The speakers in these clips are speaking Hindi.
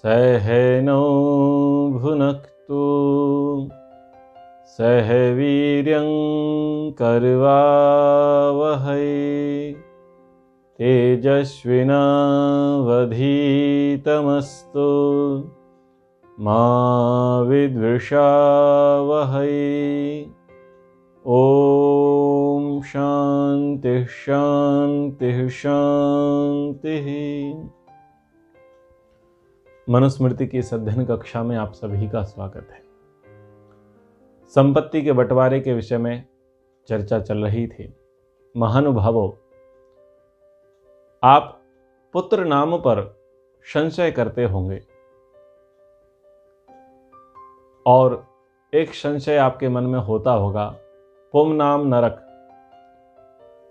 सहनौ भुनक्तु सह वीर्यं करवावहै तेजस्विनावधीतमस्तु मा विद्विषावहै। ओम शांति शांति शांति। मनुस्मृति की इस अध्ययन कक्षा में आप सभी का स्वागत है। संपत्ति के बंटवारे के विषय में चर्चा चल रही थी। महानुभावों, आप पुत्र नाम पर संशय करते होंगे और एक संशय आपके मन में होता होगा, पुम नाम नरक।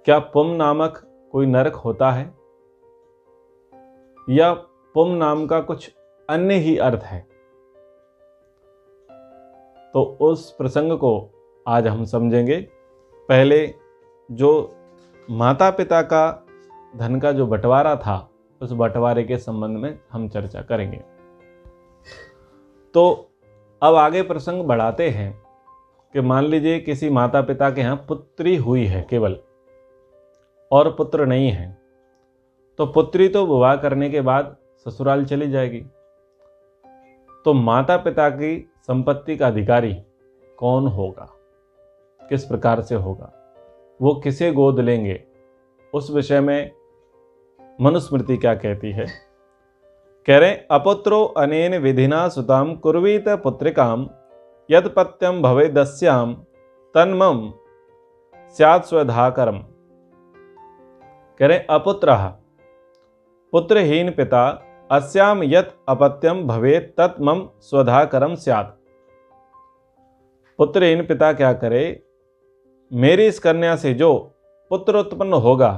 क्या पुम नामक कोई नरक होता है या पुम नाम का कुछ अन्य ही अर्थ है? तो उस प्रसंग को आज हम समझेंगे। पहले जो माता पिता का धन का जो बंटवारा था, उस बंटवारे के संबंध में हम चर्चा करेंगे। तो अब आगे प्रसंग बढ़ाते हैं कि मान लीजिए किसी माता पिता के यहाँ पुत्री हुई है केवल और पुत्र नहीं है, तो पुत्री तो विवाह करने के बाद ससुराल चली जाएगी। तो माता पिता की संपत्ति का अधिकारी कौन होगा, किस प्रकार से होगा, वो किसे गोद लेंगे, उस विषय में मनुस्मृति क्या कहती है। कह रहे, अपुत्रो अनेन विधिना सुताम कुर्वीत पुत्रिकाम यदपत्यम भवेदस्याम तन्मम स्यात् स्वधाकरम। कह रहे, अपुत्रः पुत्रहीन पिता अस्याम यत् अपत्यम भवेत् तत् मम स्वधाकरम स्यात्। पुत्रहीन पिता क्या करे, मेरी इस कन्या से जो पुत्र उत्पन्न होगा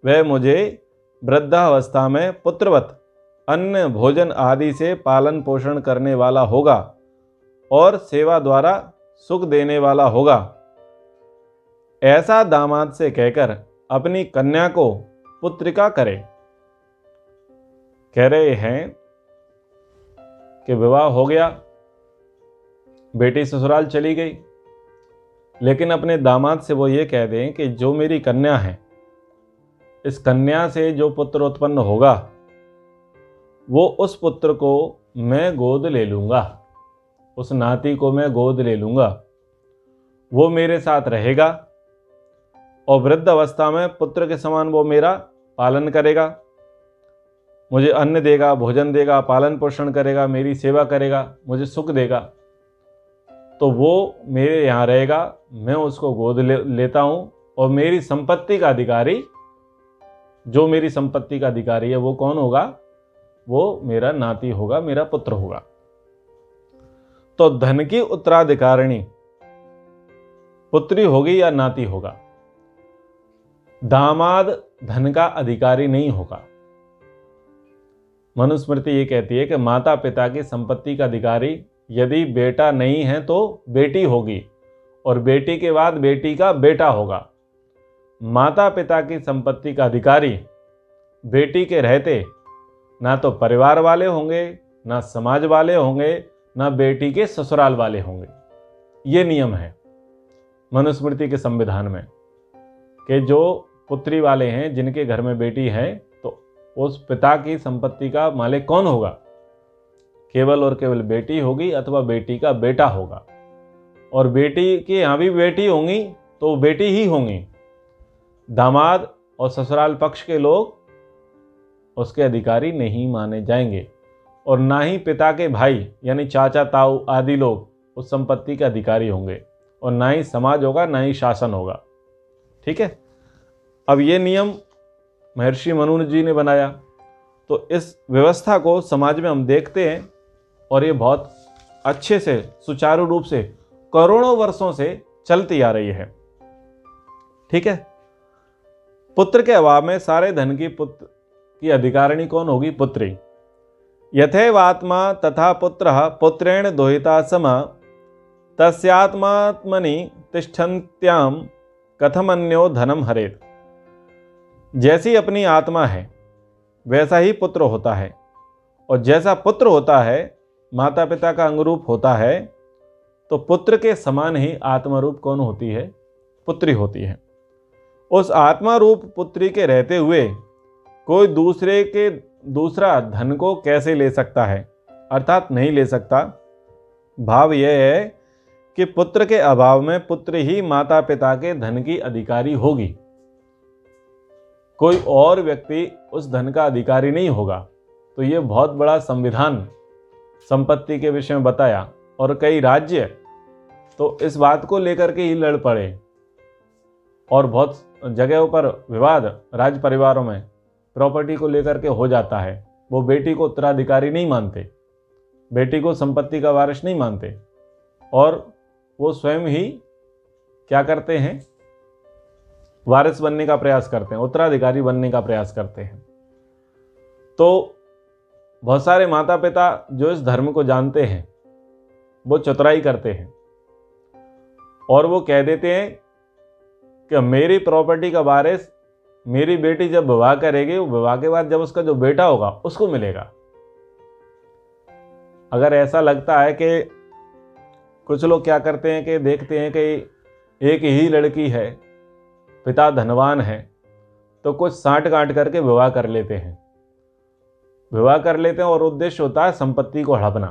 वह मुझे वृद्धावस्था में पुत्रवत अन्न भोजन आदि से पालन पोषण करने वाला होगा और सेवा द्वारा सुख देने वाला होगा। ऐसा दामाद से कहकर अपनी कन्या को पुत्रिका करे। कह रहे हैं कि विवाह हो गया, बेटी ससुराल चली गई, लेकिन अपने दामाद से वो ये कह दें कि जो मेरी कन्या है, इस कन्या से जो पुत्र उत्पन्न होगा वो उस पुत्र को मैं गोद ले लूँगा, उस नाती को मैं गोद ले लूँगा, वो मेरे साथ रहेगा और वृद्ध अवस्था में पुत्र के समान वो मेरा पालन करेगा, मुझे अन्न देगा, भोजन देगा, पालन पोषण करेगा, मेरी सेवा करेगा, मुझे सुख देगा। तो वो मेरे यहाँ रहेगा, मैं उसको गोद लेता हूँ और मेरी संपत्ति का अधिकारी, जो मेरी संपत्ति का अधिकारी है वो कौन होगा, वो मेरा नाती होगा, मेरा पुत्र होगा। तो धन की उत्तराधिकारिणी पुत्री होगी या नाती होगा? दामाद धन का अधिकारी नहीं होगा। मनुस्मृति ये कहती है कि माता पिता की संपत्ति का अधिकारी यदि बेटा नहीं है तो बेटी होगी और बेटी के बाद बेटी का बेटा होगा। माता पिता की संपत्ति का अधिकारी बेटी के रहते ना तो परिवार वाले होंगे, ना समाज वाले होंगे, ना बेटी के ससुराल वाले होंगे। ये नियम है मनुस्मृति के संविधान में कि जो पुत्री वाले हैं, जिनके घर में बेटी है, तो उस पिता की संपत्ति का मालिक कौन होगा? केवल और केवल बेटी होगी अथवा बेटी का बेटा होगा। और बेटी के यहाँ भी बेटी होंगी तो बेटी ही होंगी। दामाद और ससुराल पक्ष के लोग उसके अधिकारी नहीं माने जाएंगे और ना ही पिता के भाई यानी चाचा ताऊ आदि लोग उस संपत्ति के अधिकारी होंगे और ना ही समाज होगा, ना ही शासन होगा। ठीक है। अब ये नियम महर्षि मनु जी ने बनाया, तो इस व्यवस्था को समाज में हम देखते हैं और ये बहुत अच्छे से सुचारू रूप से करोड़ों वर्षों से चलती आ रही है। ठीक है। पुत्र के अभाव में सारे धन की अधिकारिणी कौन होगी? पुत्री। यथैवात्मा तथा पुत्रः पुत्रेण दोहिता सम तस्यात्मात्मनि तिष्ठन्त्याम कथमन्यो धनम हरेत। जैसी अपनी आत्मा है वैसा ही पुत्र होता है और जैसा पुत्र होता है, माता पिता का अंगरूप होता है, तो पुत्र के समान ही आत्मरूप कौन होती है? पुत्री होती है। उस आत्मा रूप पुत्री के रहते हुए कोई दूसरा धन को कैसे ले सकता है? अर्थात नहीं ले सकता। भाव यह है कि पुत्र के अभाव में पुत्र ही माता पिता के धन की अधिकारी होगी, कोई और व्यक्ति उस धन का अधिकारी नहीं होगा। तो ये बहुत बड़ा संविधान संपत्ति के विषय में बताया, और कई राज्य तो इस बात को लेकर के ही लड़ पड़े, और बहुत जगहों पर विवाद राज परिवारों में प्रॉपर्टी को लेकर के हो जाता है। वो बेटी को उत्तराधिकारी नहीं मानते, बेटी को संपत्ति का वारिस नहीं मानते, और वो स्वयं ही क्या करते हैं? वारिस बनने का प्रयास करते हैं, उत्तराधिकारी बनने का प्रयास करते हैं। तो बहुत सारे माता पिता जो इस धर्म को जानते हैं वो चतुराई करते हैं, और वो कह देते हैं कि मेरी प्रॉपर्टी का वारिस मेरी बेटी जब विवाह करेगी, वो विवाह के बाद जब उसका जो बेटा होगा उसको मिलेगा। अगर ऐसा लगता है कि कुछ लोग क्या करते हैं कि देखते हैं कि एक ही लड़की है, पिता धनवान है, तो कुछ साँठ गांठ करके विवाह कर लेते हैं, और उद्देश्य होता है संपत्ति को हड़पना,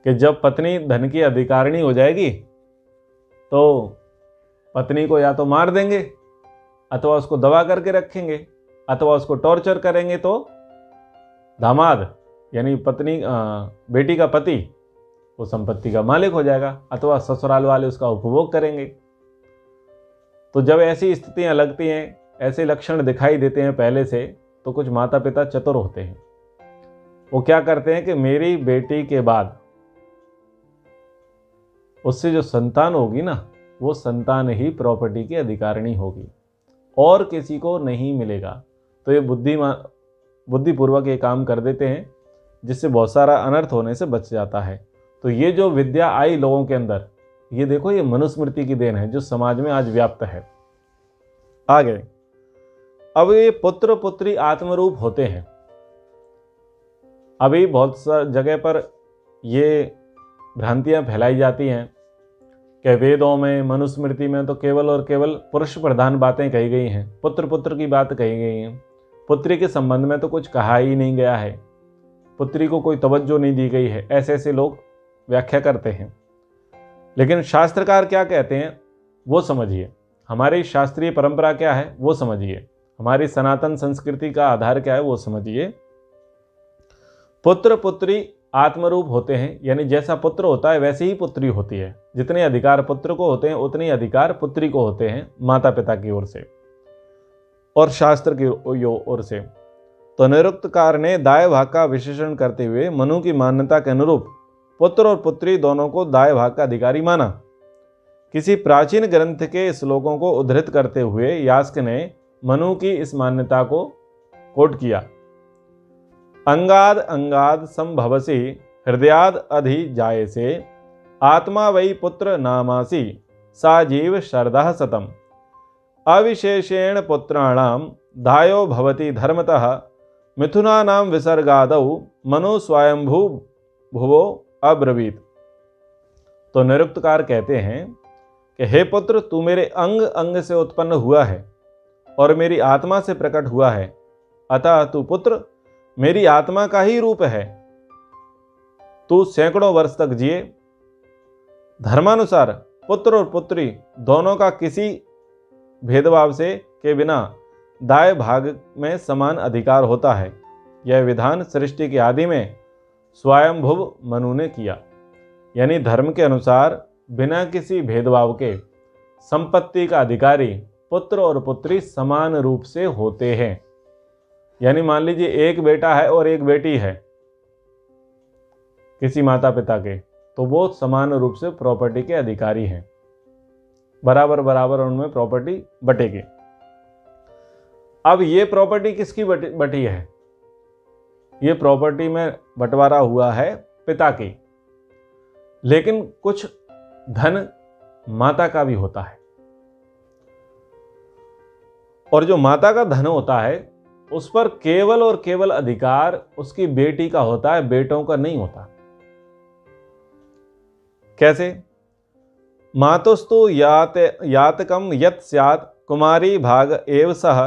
कि जब पत्नी धन की अधिकारिणी हो जाएगी तो पत्नी को या तो मार देंगे, अथवा उसको दबा करके रखेंगे, अथवा उसको टॉर्चर करेंगे, तो दामाद यानी बेटी का पति वो संपत्ति का मालिक हो जाएगा, अथवा ससुराल वाले उसका उपभोग करेंगे। तो जब ऐसी स्थितियां लगती हैं, ऐसे लक्षण दिखाई देते हैं पहले से, तो कुछ माता पिता चतुर होते हैं। वो क्या करते हैं कि मेरी बेटी के बाद उससे जो संतान होगी ना, वो संतान ही प्रॉपर्टी की अधिकारिणी होगी, और किसी को नहीं मिलेगा। तो ये बुद्धिपूर्वक ये काम कर देते हैं, जिससे बहुत सारा अनर्थ होने से बच जाता है। तो ये जो विद्या आई लोगों के अंदर, ये देखो, ये मनुस्मृति की देन है जो समाज में आज व्याप्त है। आगे अब ये पुत्र पुत्री आत्मरूप होते हैं। अभी बहुत सा जगह पर ये भ्रांतियां फैलाई जाती हैं कि वेदों में, मनुस्मृति में तो केवल और केवल पुरुष प्रधान बातें कही गई हैं, पुत्र की बात कही गई है, पुत्री के संबंध में तो कुछ कहा ही नहीं गया है, पुत्री को कोई तवज्जो नहीं दी गई है, ऐसे लोग व्याख्या करते हैं। लेकिन शास्त्रकार क्या कहते हैं वो समझिए, हमारी शास्त्रीय परंपरा क्या है वो समझिए, हमारी सनातन संस्कृति का आधार क्या है वो समझिए। पुत्र पुत्री आत्मरूप होते हैं, यानी जैसा पुत्र होता है वैसे ही पुत्री होती है। जितने अधिकार पुत्र को होते हैं उतने अधिकार पुत्री को होते हैं, माता पिता की ओर से और शास्त्र की ओर से। तो निरुक्तकार ने दाय भाग का विशेषण करते हुए मनु की मान्यता के अनुरूप पुत्र और पुत्री दोनों को दाय भाग का अधिकारी माना। किसी प्राचीन ग्रंथ के श्लोकों को उद्धृत करते हुए यास्क ने मनु की इस मान्यता को कोट किया। अंगाद अंगाद संभवसी हृदयाद अधि जायसे आत्मा वै पुत्र नामासी सा जीव शरदः शतम् अविशेषेण पुत्राणाम धायो भवति धर्मतः मिथुनानाम विसर्गादौ मनु स्वयंभू भुवो अब्रवीत। तो निरुक्तकार कहते हैं कि हे पुत्र, तू मेरे अंग अंग से उत्पन्न हुआ है और मेरी आत्मा से प्रकट हुआ है, अतः तू पुत्र मेरी आत्मा का ही रूप है। तू सैकड़ों वर्ष तक जिए। धर्मानुसार पुत्र और पुत्री दोनों का किसी भेदभाव से के बिना दाय भाग में समान अधिकार होता है। यह विधान सृष्टि की आदि में स्वयंभुव मनु ने किया, यानी धर्म के अनुसार बिना किसी भेदभाव के संपत्ति का अधिकारी पुत्र और पुत्री समान रूप से होते हैं। यानी मान लीजिए एक बेटा है और एक बेटी है किसी माता पिता के, तो वो समान रूप से प्रॉपर्टी के अधिकारी हैं, बराबर बराबर उनमें प्रॉपर्टी बटेगी। अब ये प्रॉपर्टी किसकी बटी है? ये प्रॉपर्टी में बंटवारा हुआ है पिता की, लेकिन कुछ धन माता का भी होता है। और जो माता का धन होता है उस पर केवल और केवल अधिकार उसकी बेटी का होता है, बेटों का नहीं होता। कैसे? मातुस्तु यातकम यत् स्यात् कुमारी भाग एव सह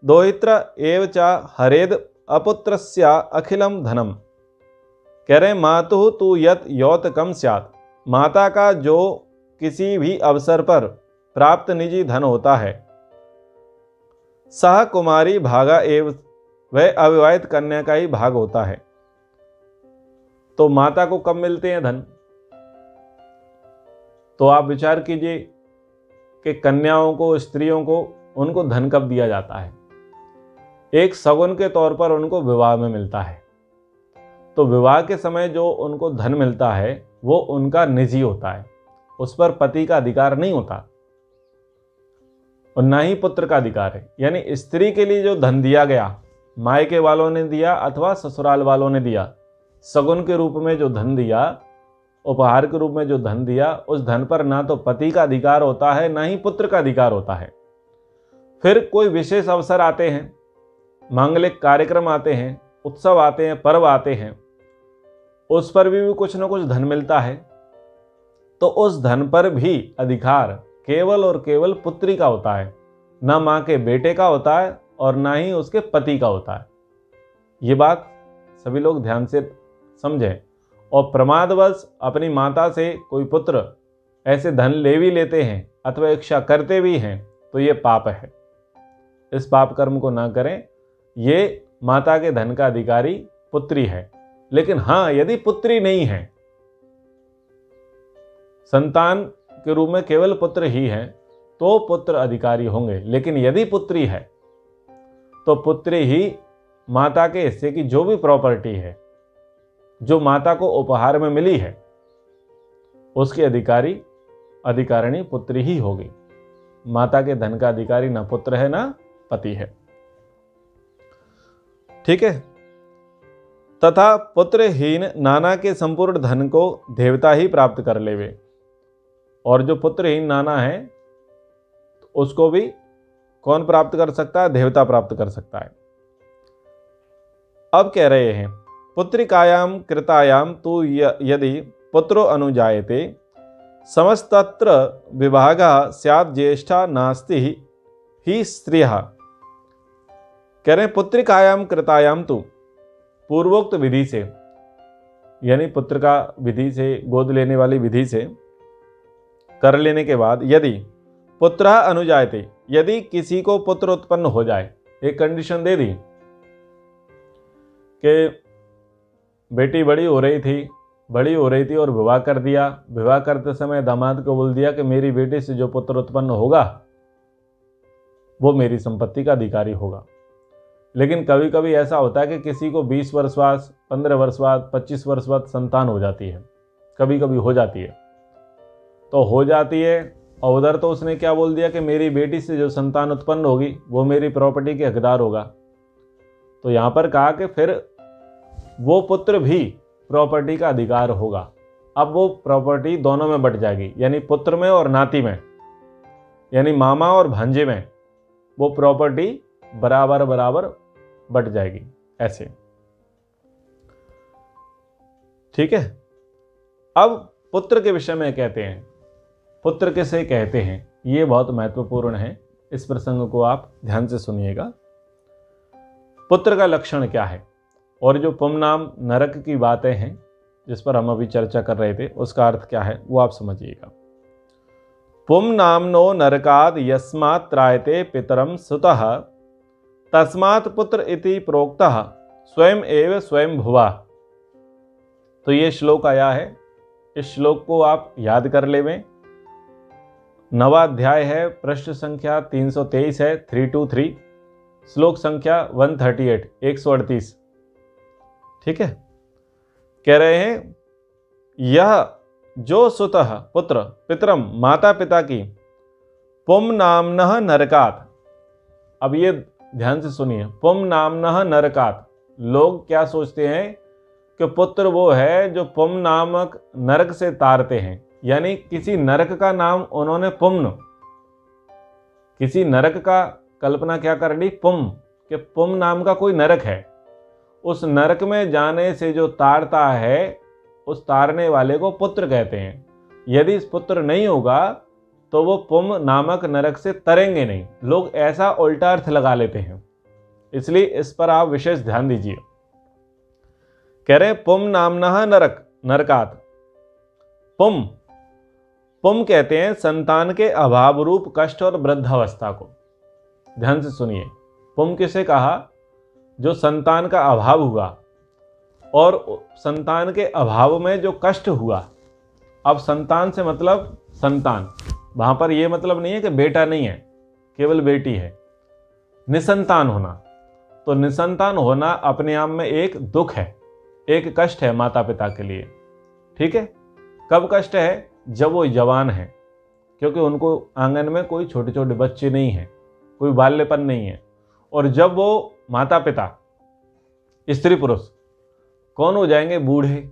दोहित्र एव च हरेद अपुत्रस्या अखिलम धनम। कह रहे मातु तु यत् यौतकम स्यात्, माता का जो किसी भी अवसर पर प्राप्त निजी धन होता है, सह कुमारी भागा एव, वह अविवाहित कन्या का ही भाग होता है। तो माता को कब मिलते हैं धन? तो आप विचार कीजिए कि कन्याओं को, स्त्रियों को, उनको धन कब दिया जाता है? एक सगुन के तौर पर उनको विवाह में मिलता है। तो विवाह के समय जो उनको धन मिलता है वो उनका निजी होता है, उस पर पति का अधिकार नहीं होता और ना ही पुत्र का अधिकार है। यानी स्त्री के लिए जो धन दिया गया, मायके वालों ने दिया अथवा ससुराल वालों ने दिया, सगुन के रूप में जो धन दिया, उपहार के रूप में जो धन दिया, उस धन पर ना तो पति का अधिकार होता है ना ही पुत्र का अधिकार होता है। फिर कोई विशेष अवसर आते हैं, मांगलिक कार्यक्रम आते हैं, उत्सव आते हैं, पर्व आते हैं, उस पर भी कुछ न कुछ धन मिलता है। तो उस धन पर भी अधिकार केवल और केवल पुत्री का होता है, ना मां के बेटे का होता है और ना ही उसके पति का होता है। ये बात सभी लोग ध्यान से समझें। और प्रमादवश अपनी माता से कोई पुत्र ऐसे धन ले भी लेते हैं अथवा इच्छा करते भी हैं तो ये पाप है। इस पाप कर्म को ना करें। ये माता के धन का अधिकारी पुत्री है। लेकिन हाँ, यदि पुत्री नहीं है, संतान के रूप में केवल पुत्र ही है, तो पुत्र अधिकारी होंगे। लेकिन यदि पुत्री है तो पुत्री ही माता के हिस्से की जो भी प्रॉपर्टी है, जो माता को उपहार में मिली है, उसकी अधिकारिणी पुत्री ही होगी। माता के धन का अधिकारी ना पुत्र है ना पति है। ठीक है। तथा पुत्रहीन नाना के संपूर्ण धन को देवता ही प्राप्त कर लेवे। और जो पुत्रहीन नाना है उसको भी कौन प्राप्त कर सकता है? देवता प्राप्त कर सकता है। अब कह रहे हैं पुत्रिकायाम कृतायाम तु यदि पुत्रो अनुजायते समस्तत्र विभागा स्यात् ज्येष्ठा नास्ति ही स्त्रियः। कह रहे हैं पुत्रिकायाम कृतायाम तु, पूर्वोक्त विधि से, यानी पुत्र का विधि से, गोद लेने वाली विधि से कर लेने के बाद, यदि पुत्र अनुजायते, यदि किसी को पुत्र उत्पन्न हो जाए, एक कंडीशन दे दी कि बेटी बड़ी हो रही थी और विवाह कर दिया। विवाह करते समय दामाद को बोल दिया कि मेरी बेटी से जो पुत्र उत्पन्न होगा वो मेरी संपत्ति का अधिकारी होगा। लेकिन कभी कभी ऐसा होता है कि किसी को 20 वर्ष बाद, 15 वर्ष बाद, 25 वर्ष बाद संतान हो जाती है, कभी कभी हो जाती है। तो हो जाती है और उधर तो उसने क्या बोल दिया कि मेरी बेटी से जो संतान उत्पन्न होगी वो मेरी प्रॉपर्टी के हकदार होगा। तो यहाँ पर कहा कि फिर वो पुत्र भी प्रॉपर्टी का अधिकार होगा। अब वो प्रॉपर्टी दोनों में बट जाएगी, यानी पुत्र में और नाती में, यानी मामा और भांजे में वो प्रॉपर्टी बराबर बराबर बट जाएगी ऐसे। ठीक है। अब पुत्र के विषय में कहते हैं, पुत्र किसे कहते हैं, ये बहुत महत्वपूर्ण है। इस प्रसंग को आप ध्यान से सुनिएगा। पुत्र का लक्षण क्या है और जो पुंनाम नरक की बातें हैं जिस पर हम अभी चर्चा कर रहे थे, उसका अर्थ क्या है वो आप समझिएगा। पुंनामनो नरकाद यस्मात् त्रायते पितरम सुतः तस्मात् पुत्र इति प्रोक्तः स्वयं एव स्वयं भुवा। तो ये श्लोक आया है। इस श्लोक को आप याद कर लेवें। 9वां अध्याय है, पृष्ठ संख्या 323 है, 323, श्लोक संख्या 138, 138। ठीक है। कह रहे हैं यह जो सुतः पुत्र पितरम माता पिता की पुंनामनः नरकात्। अब ये ध्यान से सुनिए, पुंनामनः नरकात्। लोग क्या सोचते हैं कि पुत्र वो है जो पुम नामक नरक से तारते हैं, यानी किसी नरक का नाम उन्होंने पुम्न, किसी नरक का कल्पना क्या कर ली, पुम, कि पुम नाम का कोई नरक है, उस नरक में जाने से जो तारता है उस तारने वाले को पुत्र कहते हैं। यदि इस पुत्र नहीं होगा तो वो पुम नामक नरक से तरेंगे नहीं। लोग ऐसा उल्टा अर्थ लगा लेते हैं, इसलिए इस पर आप विशेष ध्यान दीजिए। कह रहे पुम नामना नरक नरकात। पुम पुम कहते हैं संतान के अभाव रूप कष्ट और वृद्धावस्था को। ध्यान से सुनिए, पुम किसे कहा? जो संतान का अभाव हुआ और संतान के अभाव में जो कष्ट हुआ। अब संतान से मतलब संतान, वहां पर यह मतलब नहीं है कि बेटा नहीं है, केवल बेटी है। निसंतान होना, तो निसंतान होना अपने आप में एक दुख है, एक कष्ट है माता पिता के लिए। ठीक है, कब कष्ट है? जब वो जवान है, क्योंकि उनको आंगन में कोई छोटे छोटे बच्चे नहीं हैं, कोई बाल्यपन नहीं है। और जब वो माता पिता स्त्री पुरुष कौन हो जाएंगे? बूढ़े,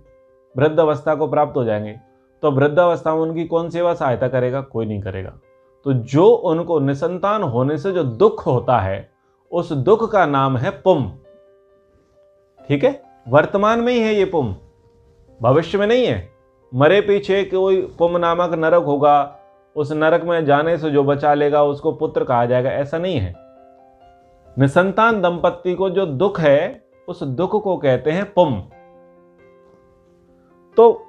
वृद्ध अवस्था को प्राप्त हो जाएंगे, तो वृद्ध अवस्था में उनकी कौन सेवा सहायता करेगा? कोई नहीं करेगा। तो जो उनको निसंतान होने से जो दुख होता है, उस दुख का नाम है पुम। ठीक है, वर्तमान में ही है ये पुम, भविष्य में नहीं है। मरे पीछे कोई पुम नामक नरक होगा, उस नरक में जाने से जो बचा लेगा उसको पुत्र कहा जाएगा, ऐसा नहीं है। निसंतान दंपत्ति को जो दुख है, उस दुख को कहते हैं पुम। तो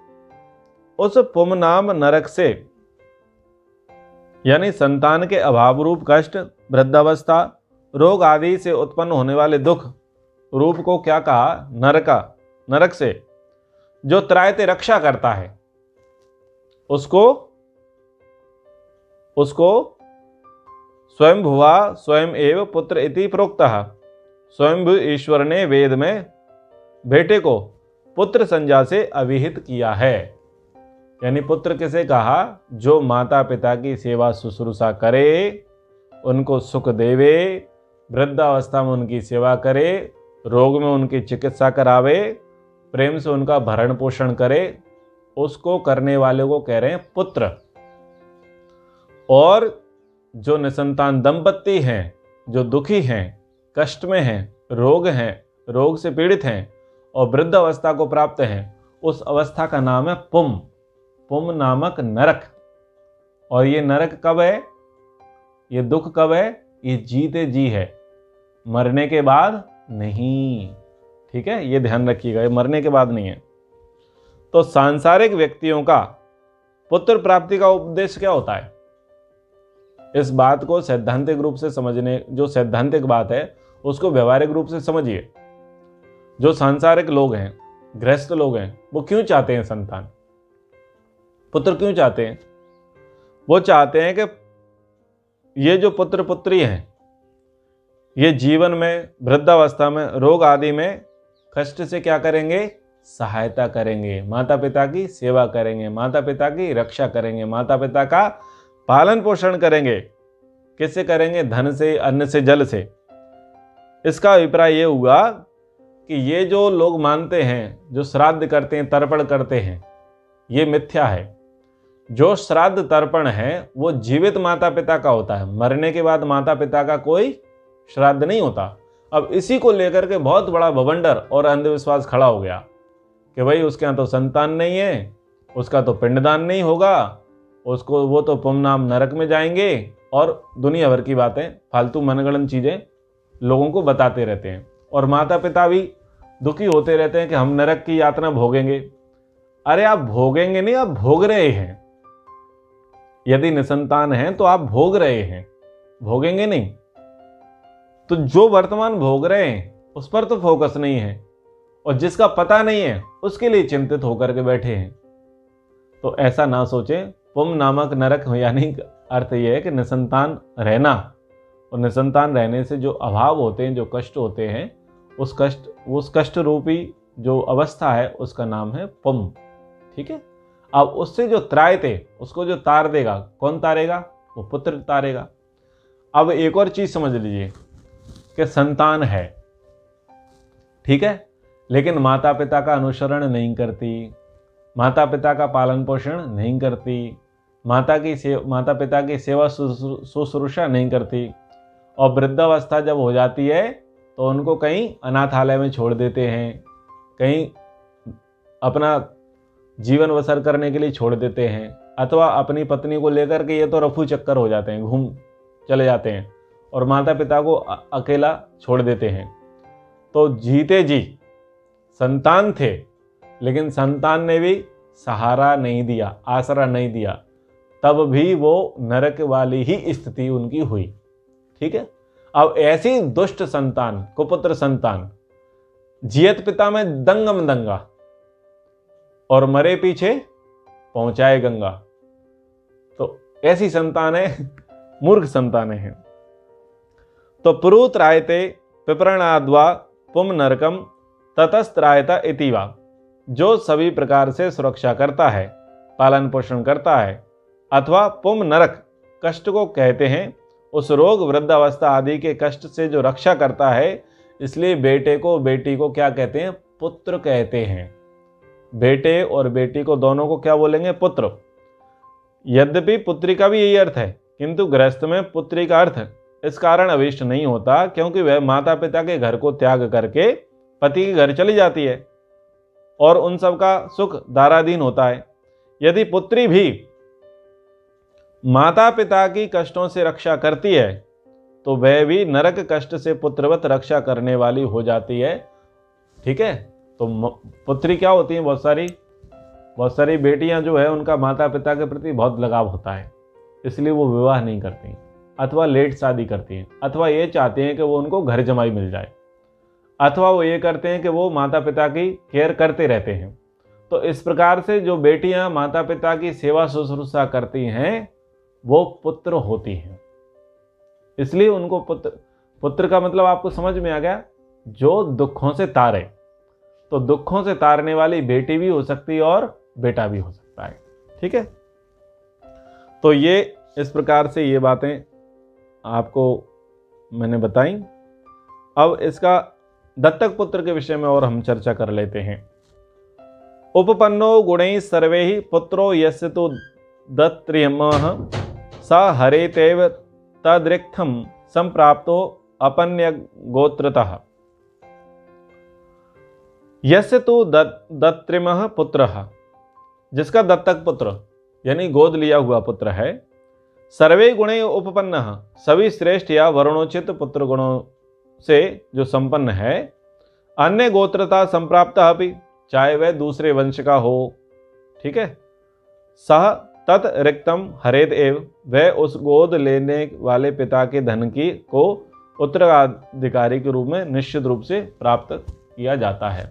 उस पुम नाम नरक से, यानी संतान के अभाव रूप कष्ट, वृद्धावस्था, रोग आदि से उत्पन्न होने वाले दुख रूप को क्या कहा? नरका। नरक से जो त्रायते रक्षा करता है उसको स्वयं भुवा स्वयं एव पुत्र इति प्रोक्तः। स्वयं ईश्वर ने वेद में बेटे को पुत्र संज्ञा से अभिहित किया है। यानी पुत्र किसे कहा? जो माता पिता की सेवा शुश्रूषा करे, उनको सुख देवे, वृद्धावस्था में उनकी सेवा करे, रोग में उनकी चिकित्सा करावे, प्रेम से उनका भरण पोषण करे, उसको करने वाले को कह रहे हैं पुत्र। और जो निसंतान दंपत्ति हैं, जो दुखी हैं, कष्ट में हैं, रोग से पीड़ित हैं और वृद्ध अवस्था को प्राप्त हैं, उस अवस्था का नाम है पुम। पुम नामक नरक। और ये नरक कब है? ये दुख कब है? ये जीते जी है, मरने के बाद नहीं। ठीक है, ये ध्यान रखिएगा, ये मरने के बाद नहीं है। तो सांसारिक व्यक्तियों का पुत्र प्राप्ति का उद्देश्य क्या होता है? इस बात को सैद्धांतिक रूप से समझने, जो सैद्धांतिक बात है उसको व्यवहारिक रूप से समझिए। जो सांसारिक लोग हैं, गृहस्थ लोग हैं, वो क्यों चाहते हैं संतान? पुत्र क्यों चाहते हैं? वो चाहते हैं कि ये जो पुत्र पुत्री हैं, ये जीवन में, वृद्धावस्था में, रोग आदि में कष्ट से क्या करेंगे? सहायता करेंगे, माता पिता की सेवा करेंगे, माता पिता की रक्षा करेंगे, माता पिता का पालन पोषण करेंगे। किससे करेंगे? धन से, अन्न से, जल से। इसका अभिप्राय ये हुआ कि ये जो लोग मानते हैं, जो श्राद्ध करते हैं, तर्पण करते हैं, ये मिथ्या है। जो श्राद्ध तर्पण है वो जीवित माता पिता का होता है, मरने के बाद माता पिता का कोई श्राद्ध नहीं होता। अब इसी को लेकर के बहुत बड़ा बवंडर और अंधविश्वास खड़ा हो गया कि भाई उसके यहाँ तो संतान नहीं है, उसका तो पिंडदान नहीं होगा, उसको वो तो पुमनाम नरक में जाएंगे, और दुनिया भर की बातें, फालतू मनगढ़ंत चीज़ें लोगों को बताते रहते हैं। और माता पिता भी दुखी होते रहते हैं कि हम नरक की यातना भोगेंगे। अरे आप भोगेंगे नहीं, आप भोग रहे हैं। यदि निसंतान हैं तो आप भोग रहे हैं, भोगेंगे नहीं। तो जो वर्तमान भोग रहे हैं उस पर तो फोकस नहीं है, और जिसका पता नहीं है उसके लिए चिंतित होकर के बैठे हैं। तो ऐसा ना सोचें। पुम नामक नरक यानी अर्थ यह है कि निसंतान रहना, और निसंतान रहने से जो अभाव होते हैं, जो कष्ट होते हैं, उस कष्ट रूपी जो अवस्था है उसका नाम है पुम। ठीक है, अब उससे जो त्रायते, उसको जो तार देगा, कौन तारेगा? वो पुत्र तारेगा। अब एक और चीज समझ लीजिए कि संतान है, ठीक है, लेकिन माता पिता का अनुसरण नहीं करती, माता पिता का पालन पोषण नहीं करती, माता पिता की सेवा शुश्रूषा नहीं करती, और वृद्धावस्था जब हो जाती है तो उनको कहीं अनाथालय में छोड़ देते हैं, कहीं अपना जीवन बसर करने के लिए छोड़ देते हैं, अथवा अपनी पत्नी को लेकर के ये तो रफू चक्कर हो जाते हैं, घूम चले जाते हैं और माता पिता को अकेला छोड़ देते हैं। तो जीते जी संतान थे, लेकिन संतान ने भी सहारा नहीं दिया, आसरा नहीं दिया, तब भी वो नरक वाली ही स्थिति उनकी हुई। ठीक है। अब ऐसी दुष्ट संतान, कुपुत्र संतान, जियत पिता में दंगम दंगा और मरे पीछे पहुंचाए गंगा, तो ऐसी संतानें मूर्ख संतानें हैं। तो पुरुत रायते पिपरणाद्वा पुम नरकम ततस्त रायता इतिवा, जो सभी प्रकार से सुरक्षा करता है, पालन पोषण करता है, अथवा पुम नरक कष्ट को कहते हैं, उस रोग वृद्धावस्था आदि के कष्ट से जो रक्षा करता है, इसलिए बेटे को बेटी को क्या कहते हैं? पुत्र कहते हैं। बेटे और बेटी को दोनों को क्या बोलेंगे? पुत्र। यद्यपि पुत्री का भी यही अर्थ है, किंतु गृहस्थ में पुत्री का अर्थ इस कारण अभिष्ट नहीं होता क्योंकि वह माता पिता के घर को त्याग करके पति के घर चली जाती है और उन सब का सुख दाराधीन होता है। यदि पुत्री भी माता पिता की कष्टों से रक्षा करती है तो वह भी नरक कष्ट से पुत्रवत रक्षा करने वाली हो जाती है। ठीक है। तो पुत्री क्या होती है? बहुत सारी बेटियां जो है उनका माता पिता के प्रति बहुत लगाव होता है, इसलिए वो विवाह नहीं करती अथवा लेट शादी करती हैं, अथवा ये चाहते हैं कि वो उनको घर जमाई मिल जाए, अथवा वो ये करते हैं कि वो माता पिता की केयर करते रहते हैं। तो इस प्रकार से जो बेटियां माता पिता की सेवा शुश्रूषा करती हैं वो पुत्र होती हैं, इसलिए उनको पुत्र का मतलब आपको समझ में आ गया? जो दुखों से तारे। तो दुखों से तारने वाली बेटी भी हो सकती है और बेटा भी हो सकता है। ठीक है। तो ये इस प्रकार से ये बातें आपको मैंने बताई। अब इसका दत्तक पुत्र के विषय में और हम चर्चा कर लेते हैं। उपपन्नो गुणैः सर्वैः पुत्रो यस्य तु दत्त्रियमः स हरेतेव तद्रिक्थं संप्राप्तो अपन्य गोत्रतः। यस्य तु दत्त्रिमः पुत्रः, जिसका दत्तक पुत्र यानी गोद लिया हुआ पुत्र है, सर्वे गुणे उपपन्नः, सभी श्रेष्ठ या वर्णोचित पुत्र गुणों से जो संपन्न है, अन्य गोत्रता संप्राप्त अपि, चाहे वह दूसरे वंश का हो। ठीक है। सह तत् रिक्तम हरेद एव, वह उस गोद लेने वाले पिता के धन की को उत्तराधिकारी के रूप में निश्चित रूप से प्राप्त किया जाता है।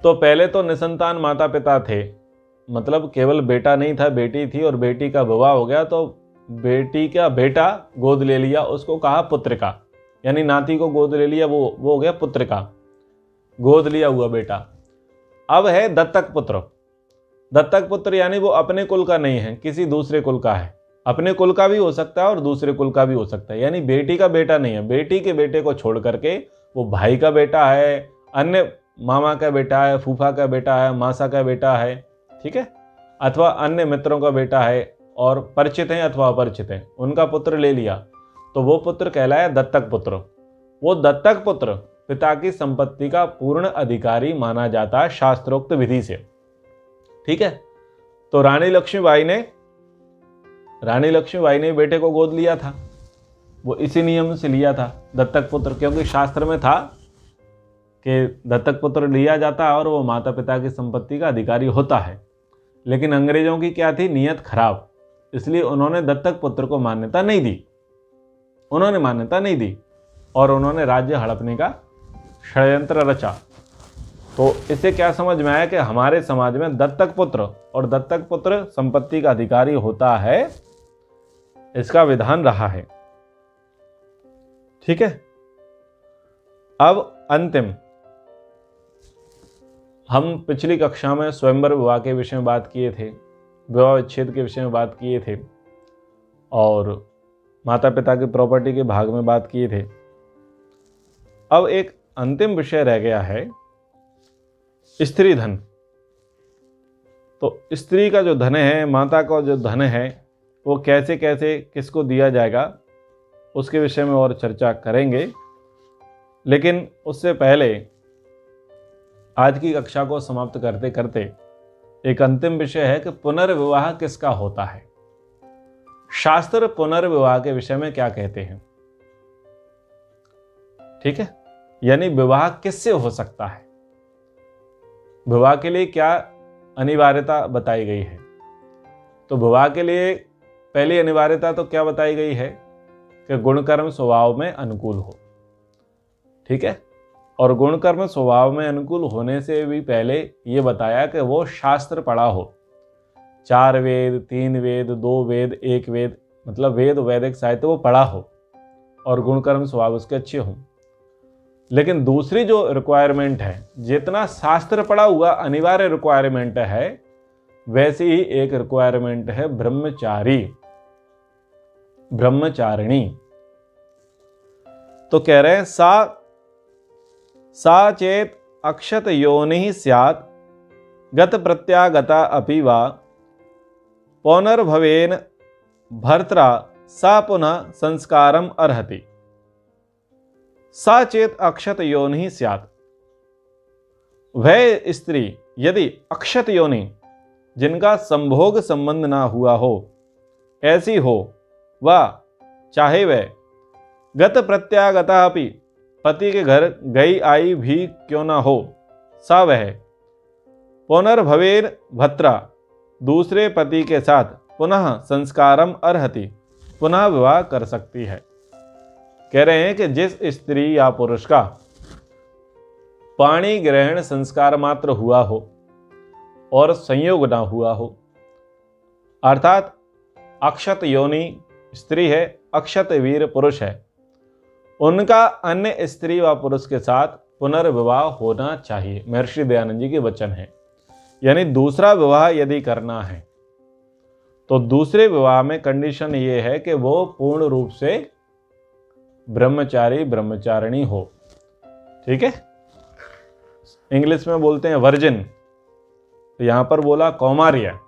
तो पहले तो निसंतान माता पिता थे, मतलब केवल बेटा नहीं था, बेटी थी, और बेटी का विवाह हो गया तो बेटी का बेटा गोद ले लिया, उसको कहा पुत्रिका, यानी नाती को गोद ले लिया, वो हो गया पुत्रिका, गोद लिया हुआ बेटा। अब है दत्तक पुत्र। दत्तक पुत्र यानी वो अपने कुल का नहीं है, किसी दूसरे कुल का है। अपने कुल का भी हो सकता है और दूसरे कुल का भी हो सकता है, यानी बेटी का बेटा नहीं है, बेटी के बेटे को छोड़ करके वो भाई का बेटा है, अन्य मामा का बेटा है, फूफा का बेटा है, मासा का बेटा है। ठीक है। अथवा अन्य मित्रों का बेटा है और परिचित हैं अथवा अपरिचित हैं, उनका पुत्र ले लिया तो वो पुत्र कहलाया दत्तक पुत्र। वो दत्तक पुत्र पिता की संपत्ति का पूर्ण अधिकारी माना जाता है शास्त्रोक्त विधि से। ठीक है। तो रानी लक्ष्मीबाई ने बेटे को गोद लिया था, वो इसी नियम से लिया था दत्तक पुत्र, क्योंकि शास्त्र में था कि दत्तक पुत्र लिया जाता है और वो माता पिता की संपत्ति का अधिकारी होता है। लेकिन अंग्रेजों की क्या थी? नीयत खराब, इसलिए उन्होंने दत्तक पुत्र को मान्यता नहीं दी और उन्होंने राज्य हड़पने का षड्यंत्र रचा। तो इससे क्या समझ में आया कि हमारे समाज में दत्तक पुत्र और दत्तक पुत्र संपत्ति का अधिकारी होता है, इसका विधान रहा है। ठीक है। अब अंतिम, हम पिछली कक्षा में स्वयंवर विवाह के विषय में बात किए थे, विवाह विच्छेद के विषय में बात किए थे और माता पिता की प्रॉपर्टी के भाग में बात किए थे। अब एक अंतिम विषय रह गया है, स्त्री धन। तो स्त्री का जो धन है, माता का जो धन है, वो कैसे कैसे किसको दिया जाएगा उसके विषय में और चर्चा करेंगे। लेकिन उससे पहले आज की कक्षा को समाप्त करते करते एक अंतिम विषय है कि पुनर्विवाह किसका होता है। शास्त्र पुनर्विवाह के विषय में क्या कहते हैं, ठीक है, यानी विवाह किससे हो सकता है, विवाह के लिए क्या अनिवार्यता बताई गई है। तो विवाह के लिए पहली अनिवार्यता तो क्या बताई गई है कि गुणकर्म स्वभाव में अनुकूल हो, ठीक है, और गुणकर्म स्वभाव में अनुकूल होने से भी पहले ये बताया कि वो शास्त्र पढ़ा हो, 4 वेद, 3 वेद, 2 वेद, 1 वेद, मतलब वेद वैदिक साहित्य वो पढ़ा हो और गुणकर्म स्वभाव उसके अच्छे हों। लेकिन दूसरी जो रिक्वायरमेंट है, जितना शास्त्र पढ़ा हुआ अनिवार्य रिक्वायरमेंट है, वैसी ही एक रिक्वायरमेंट है ब्रह्मचारी, ब्रह्मचारिणी। तो कह रहे हैं सा चेत अक्षत योनि स्यात् गत प्रत्यागता अपि वा पौनर्भवेन भर्त्रा सा पुनः संस्कारम अर्हति। सा चेत अक्षत योनि स्यात्, वह स्त्री यदि अक्षत योनि, जिनका संभोग संबंध ना हुआ हो, ऐसी हो, वा चाहे वह गत प्रत्यागता अपि, पति के घर गई आई भी क्यों ना हो, सा वह पुनर्भवेन भर्त्रा, दूसरे पति के साथ पुनः संस्कारम अर्हति, पुनः विवाह कर सकती है। कह रहे हैं कि जिस स्त्री या पुरुष का पाणी ग्रहण संस्कार मात्र हुआ हो और संयोग ना हुआ हो, अर्थात अक्षत योनि स्त्री है, अक्षत वीर पुरुष है, उनका अन्य स्त्री व पुरुष के साथ पुनर्विवाह होना चाहिए। महर्षि दयानंद जी के वचन है। यानी दूसरा विवाह यदि करना है तो दूसरे विवाह में कंडीशन ये है कि वो पूर्ण रूप से ब्रह्मचारी ब्रह्मचारिणी हो, ठीक है। इंग्लिश में बोलते हैं वर्जिन, तो यहां पर बोला कौमार्य,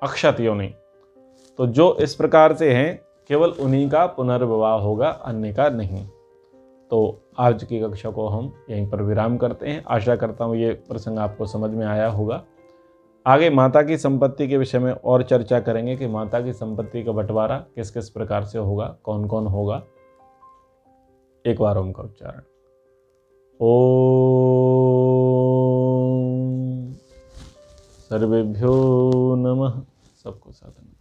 अक्षत योनि। तो जो इस प्रकार से हैं केवल उन्हीं का पुनर्विवाह होगा, अन्य का नहीं। तो आज की कक्षा को हम यहीं पर विराम करते हैं। आशा करता हूँ ये प्रसंग आपको समझ में आया होगा। आगे माता की संपत्ति के विषय में और चर्चा करेंगे कि माता की संपत्ति का बंटवारा किस किस प्रकार से होगा, कौन कौन होगा। एक बार ओम का उच्चारण। ओम। सर्वेभ्यो नमः। सबको साधन।